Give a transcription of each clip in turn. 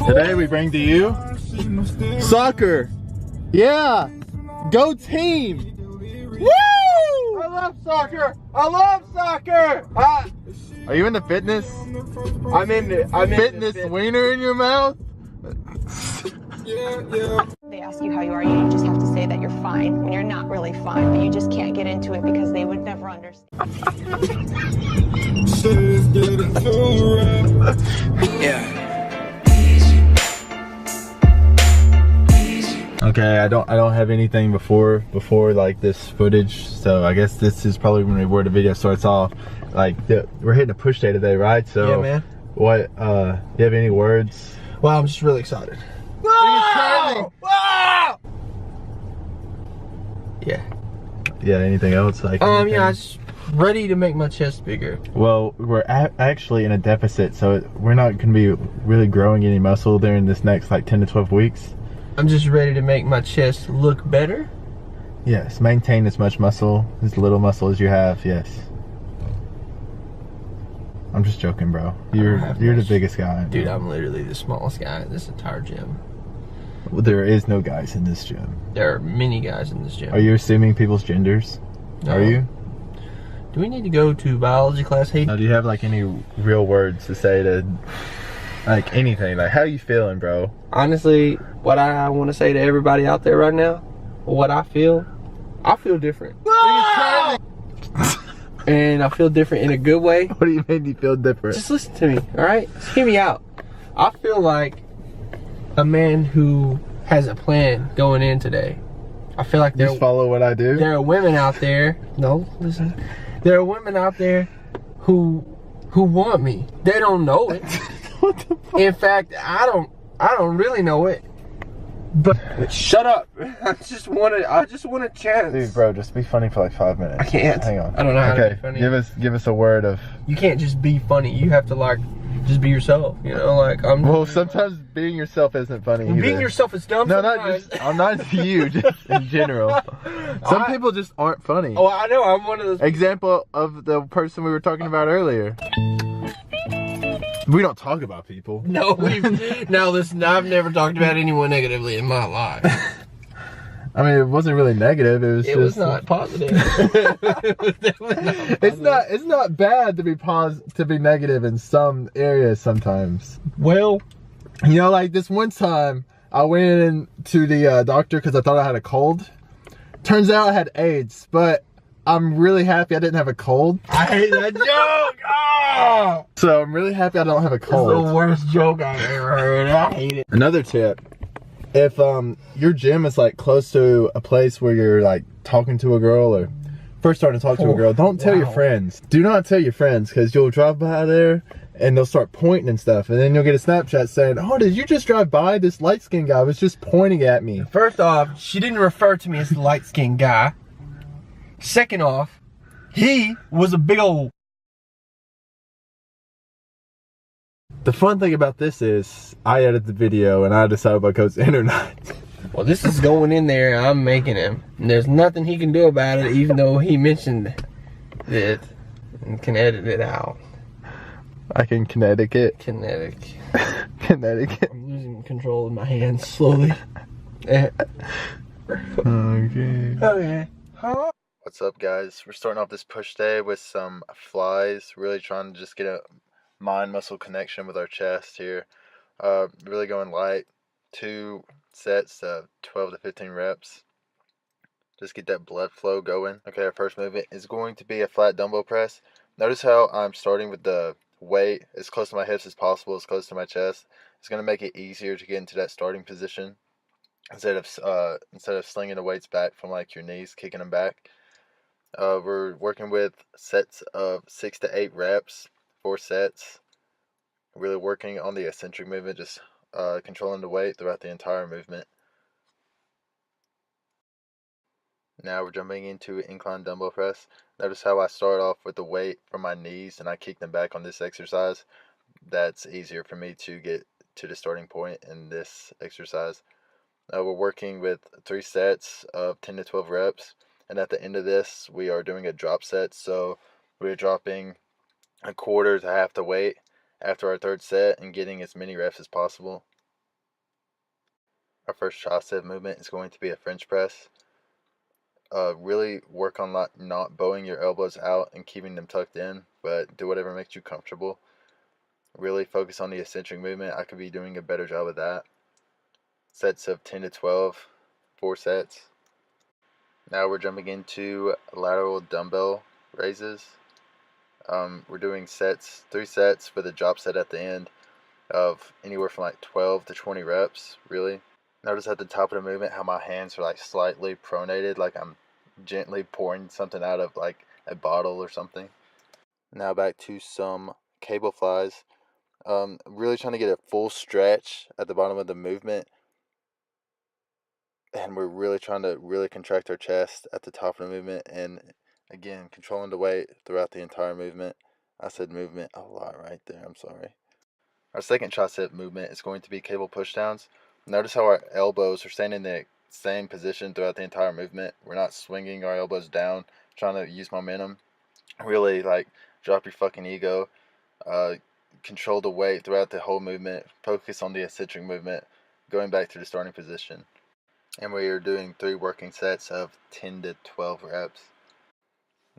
Today we bring to you soccer. Yeah, go team. Woo! I love soccer. I love soccer. Are you into fitness? I'm into fitness. Wiener in your mouth? They ask you how you are, you just have to say that you're fine when you're not really fine, but you just can't get into it because they would never understand. Yeah. Okay, I don't have anything before like this footage, so I guess this is probably where the video starts off. Like we're hitting a push day today, right? So Yeah, man. What do you have any words? Well, I'm just really excited. Wow! Wow! Yeah. Yeah, anything else? Like Yeah, anything? I'm just ready to make my chest bigger. Well, we're actually in a deficit, so we're not going to be really growing any muscle during this next like 10 to 12 weeks. I'm just ready to make my chest look better. Yes, maintain as much muscle, as little muscle as you have, yes. I'm just joking, bro. You're the biggest guy. Dude, I'm literally the smallest guy in this entire gym. Well, there is no guys in this gym. There are many guys in this gym. Are you assuming people's genders? No. Are you? Do we need to go to biology class, Hayden? Now, do you have like any real words to say to, like anything? Like, how you feeling, bro? Honestly, what I want to say to everybody out there right now, what I feel different. And I feel different in a good way. What do you mean you feel different? Just listen to me, all right? Just hear me out. I feel like a man who has a plan going in today. I feel like Just follow what I do? there are women out there. No, listen. There are women out there who want me. They don't know it. What the fuck? In fact, I don't really know it. But shut up. I just want a chance. Dude, bro, just be funny for like 5 minutes. I can't. Hang on. I don't know how to Okay, be funny. give us a word of. You can't just be funny. You have to like just be yourself. You know, like I'm. Well, sometimes being yourself isn't funny either. Being yourself is dumb. No, sometimes. not just. I'm not you. Just in general. Some people just aren't funny. Oh, I know. I'm one of those. Example of the person we were talking about earlier. We don't talk about people. No, now listen. I've never talked about anyone negatively in my life. I mean, it wasn't really negative. It was. It just, was not positive. It was definitely not positive. It's not bad to be negative in some areas sometimes. Well, You know, like this one time I went into the doctor because I thought I had a cold. Turns out I had AIDS, but I'm really happy I didn't have a cold. I hate that joke. Oh, So I'm really happy I don't have a it's the cold. worst joke I've ever heard. I hate it. Another tip. If your gym is like close to a place where you're like talking to a girl or first starting to talk to a girl, don't tell your friends. Do not tell your friends because you'll drive by there and they'll start pointing and stuff, and then you'll get a Snapchat saying, "Oh, did you just drive by? This light-skinned guy was just pointing at me." First off, she didn't refer to me as the light-skinned guy. Second off, he was a big old... The fun thing about this is I edit the video and I decide what goes in or not. Well, this is going in there and I'm making him. And there's nothing he can do about it, even though he mentioned it and can edit it out. I can Connecticut. Connecticut. Connecticut. I'm losing control of my hands slowly. Okay. Okay. Huh? What's up, guys? We're starting off this push day with some flies. Really trying to just get a mind-muscle connection with our chest here. Really going light. 2 sets of 12 to 15 reps. Just get that blood flow going. Okay, our first movement is going to be a flat dumbbell press. Notice how I'm starting with the weight as close to my hips as possible, as close to my chest. It's going to make it easier to get into that starting position instead of slinging the weights back from like your knees, kicking them back. We're working with sets of 6 to 8 reps, 4 sets. Really working on the eccentric movement, just controlling the weight throughout the entire movement. Now we're jumping into incline dumbbell press. Notice how I start off with the weight from my knees and I kick them back on this exercise. That's easier for me to get to the starting point in this exercise. We're working with 3 sets of 10 to 12 reps. And at the end of this, we are doing a drop set. So we're dropping a quarter to half the weight after our 3rd set and getting as many reps as possible. our first tricep movement is going to be a French press. Really work on not bowing your elbows out and keeping them tucked in, but do whatever makes you comfortable. Really focus on the eccentric movement. I could be doing a better job of that. Sets of 10 to 12, 4 sets. Now we're jumping into lateral dumbbell raises. We're doing 3 sets with a drop set at the end of anywhere from like 12 to 20 reps, really. Notice at the top of the movement how my hands are like slightly pronated, like I'm gently pouring something out of like a bottle or something. Now back to some cable flies. Really trying to get a full stretch at the bottom of the movement. And we're really trying to contract our chest at the top of the movement, and again, controlling the weight throughout the entire movement. I said movement a lot right there, I'm sorry. Our second tricep movement is going to be cable pushdowns. Notice how our elbows are staying in the same position throughout the entire movement. We're not swinging our elbows down, trying to use momentum. Really, like, drop your fucking ego. Control the weight throughout the whole movement. Focus on the eccentric movement, going back to the starting position. And we are doing 3 working sets of 10 to 12 reps.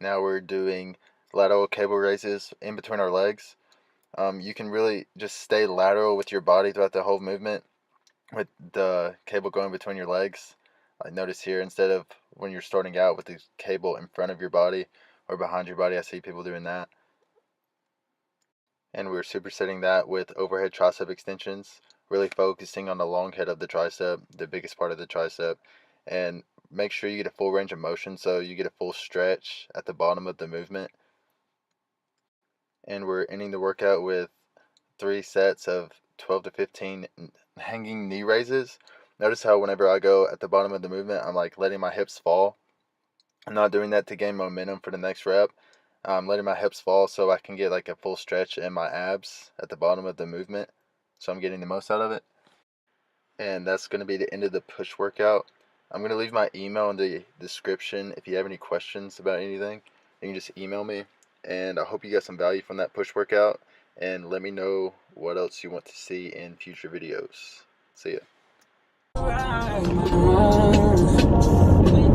Now we're doing lateral cable raises in between our legs. You can really just stay lateral with your body throughout the whole movement with the cable going between your legs. Like notice here, instead of when you're starting out with the cable in front of your body or behind your body, I see people doing that. And we're supersetting that with overhead tricep extensions, really focusing on the long head of the tricep, the biggest part of the tricep, and make sure you get a full range of motion so you get a full stretch at the bottom of the movement. And we're ending the workout with 3 sets of 12 to 15 hanging knee raises. Notice how whenever I go at the bottom of the movement, I'm like letting my hips fall. I'm not doing that to gain momentum for the next rep. I'm letting my hips fall so I can get like a full stretch in my abs at the bottom of the movement. So I'm getting the most out of it. And that's going to be the end of the push workout. I'm going to leave my email in the description. If you have any questions about anything, you can just email me. And I hope you got some value from that push workout. And let me know what else you want to see in future videos. See ya.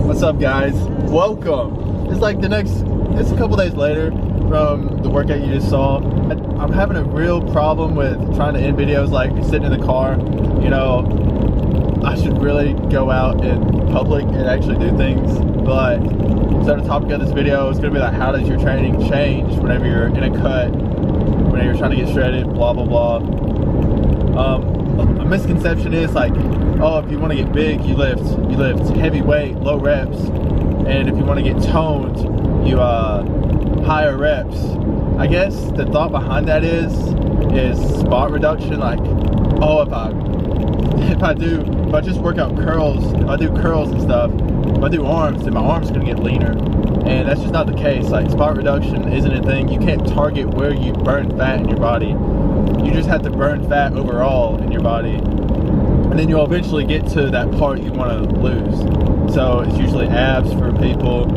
What's up, guys? Welcome. It's like it's a couple days later from the workout you just saw. I'm having a real problem with trying to end videos like sitting in the car. You know, I should really go out in public and actually do things. But so the topic of this video is going to be like, how does your training change whenever you're in a cut, whenever you're trying to get shredded, blah, blah, blah. A misconception is like, oh, if you want to get big, you lift heavy weight, low reps. And if you want to get toned, you higher reps. I guess the thought behind that is spot reduction. Like, oh, if I just work out curls, if I do curls and stuff, if I do arms, then my arms are gonna get leaner. And that's just not the case. Like, spot reduction isn't a thing. You can't target where you burn fat in your body. You just have to burn fat overall in your body, and then you'll eventually get to that part you want to lose. So it's usually abs for people.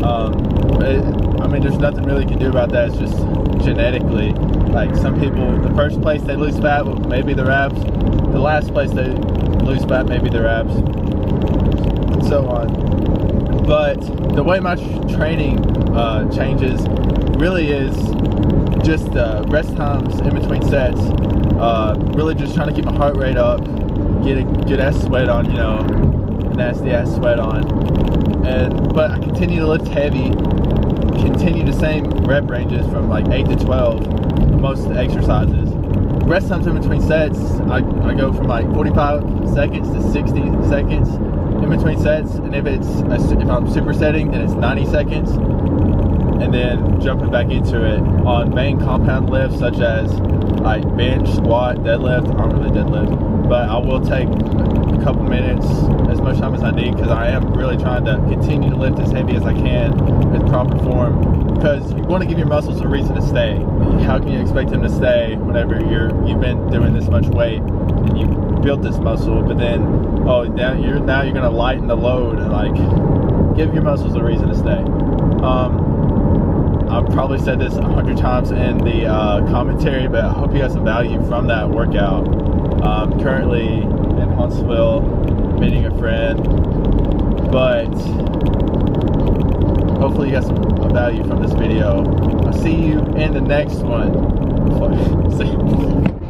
I mean, there's nothing really you can do about that. It's just genetically. Like, some people, the first place they lose fat may be their abs. The last place they lose fat may be their abs, and so on. But the way my training changes really is just rest times in between sets. Really just trying to keep my heart rate up, get a good ass sweat on, you know, nasty ass sweat on. But I continue to lift heavy, continue the same rep ranges from like 8 to 12, most exercises. Rest times in between sets, I go from like 45 seconds to 60 seconds in between sets. And if I'm supersetting, then it's 90 seconds. And then jumping back into it on main compound lifts such as like bench, squat, deadlift. I don't really deadlift, but I will take a couple minutes, as much time as I need, because I am really trying to continue to lift as heavy as I can with proper form, because you want to give your muscles a reason to stay. How can you expect them to stay whenever you've been doing this much weight and you built this muscle, but then now you're going to lighten the load and like give your muscles a reason to stay. I've probably said this 100 times in the commentary, but I hope you got some value from that workout. currently in Huntsville meeting a friend, but hopefully you got some value from this video. I'll see you in the next one. See.